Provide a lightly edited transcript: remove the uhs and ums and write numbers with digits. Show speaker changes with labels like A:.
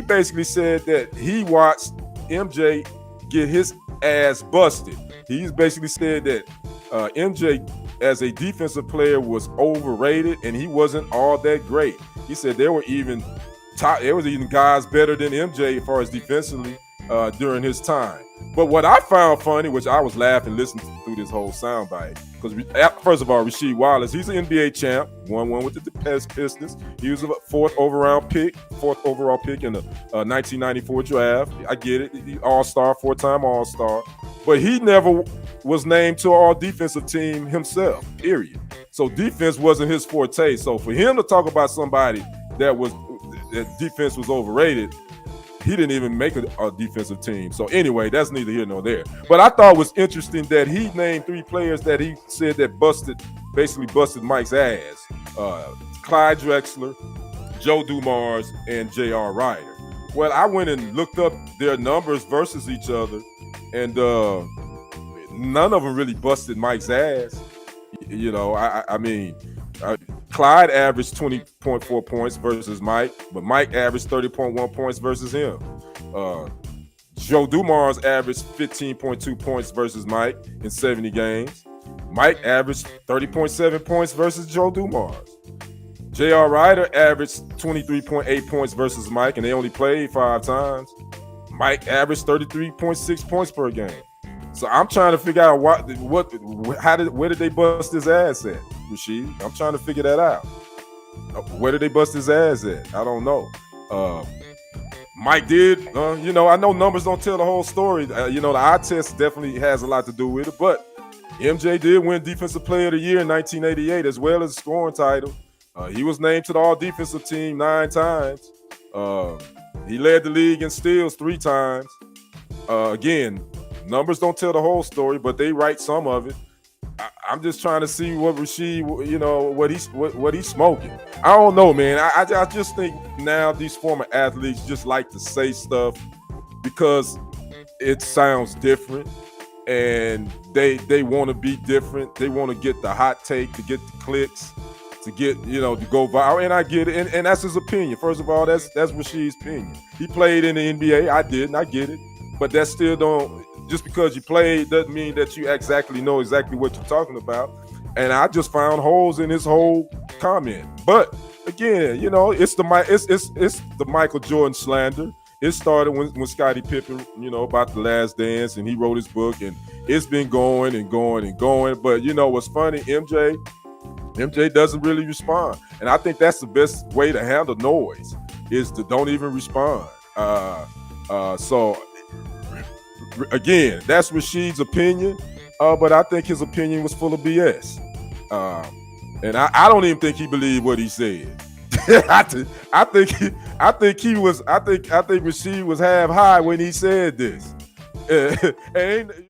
A: basically said that he watched MJ get his ass busted. He's basically said that MJ as a defensive player was overrated and he wasn't all that great. He said there was even guys better than MJ as far as defensively during his time. But what I found funny, which I was laughing listening through this whole soundbite, because first of all, Rasheed Wallace, he's an NBA champ, won one with the Pistons. He was a fourth overall pick in the 1994 draft. I get it, all-star, four-time all-star, but he never was named to all defensive team himself. Period. So defense wasn't his forte. So for him to talk about somebody that defense was overrated, he didn't even make a defensive team. So anyway, that's neither here nor there. But I thought it was interesting that he named three players that he said that basically busted Mike's ass. Clyde Drexler, Joe Dumars, and J.R. Ryder. Well, I went and looked up their numbers versus each other, and none of them really busted Mike's ass. You know, I mean, Clyde averaged 20.4 points versus Mike, but Mike averaged 30.1 points versus him. Joe Dumars averaged 15.2 points versus Mike in 70 games. Mike averaged 30.7 points versus Joe Dumars. J.R. Ryder averaged 23.8 points versus Mike, and they only played 5 times. Mike averaged 33.6 points per game. So I'm trying to figure out where did they bust his ass at, Rasheed? I'm trying to figure that out. Where did they bust his ass at? I don't know. Mike did, you know, I know numbers don't tell the whole story. You know, the eye test definitely has a lot to do with it, but MJ did win Defensive Player of the Year in 1988 as well as a scoring title. He was named to the All-Defensive Team 9 times. He led the league in steals 3 times. Again, numbers don't tell the whole story, but they write some of it. I'm just trying to see what Rasheed, you know, what he's smoking. I don't know, man. I just think now these former athletes just like to say stuff because it sounds different, and they want to be different. They want to get the hot take, to get the clicks, to get, you know, to go viral. And I get it, and that's his opinion. First of all, that's Rasheed's opinion. He played in the NBA. I didn't. I get it, but that still don't. Just because you played doesn't mean that you exactly know exactly what you're talking about. And I just found holes in his whole comment. But again, you know, it's the Michael Jordan slander. It started when Scottie Pippen, you know, about The Last Dance, and he wrote his book, and it's been going and going and going. But you know what's funny? MJ doesn't really respond, and I think that's the best way to handle noise is to don't even respond. So. Again, that's Rasheed's opinion, but I think his opinion was full of BS, and I don't even think he believed what he said. I think Rasheed was half high when he said this.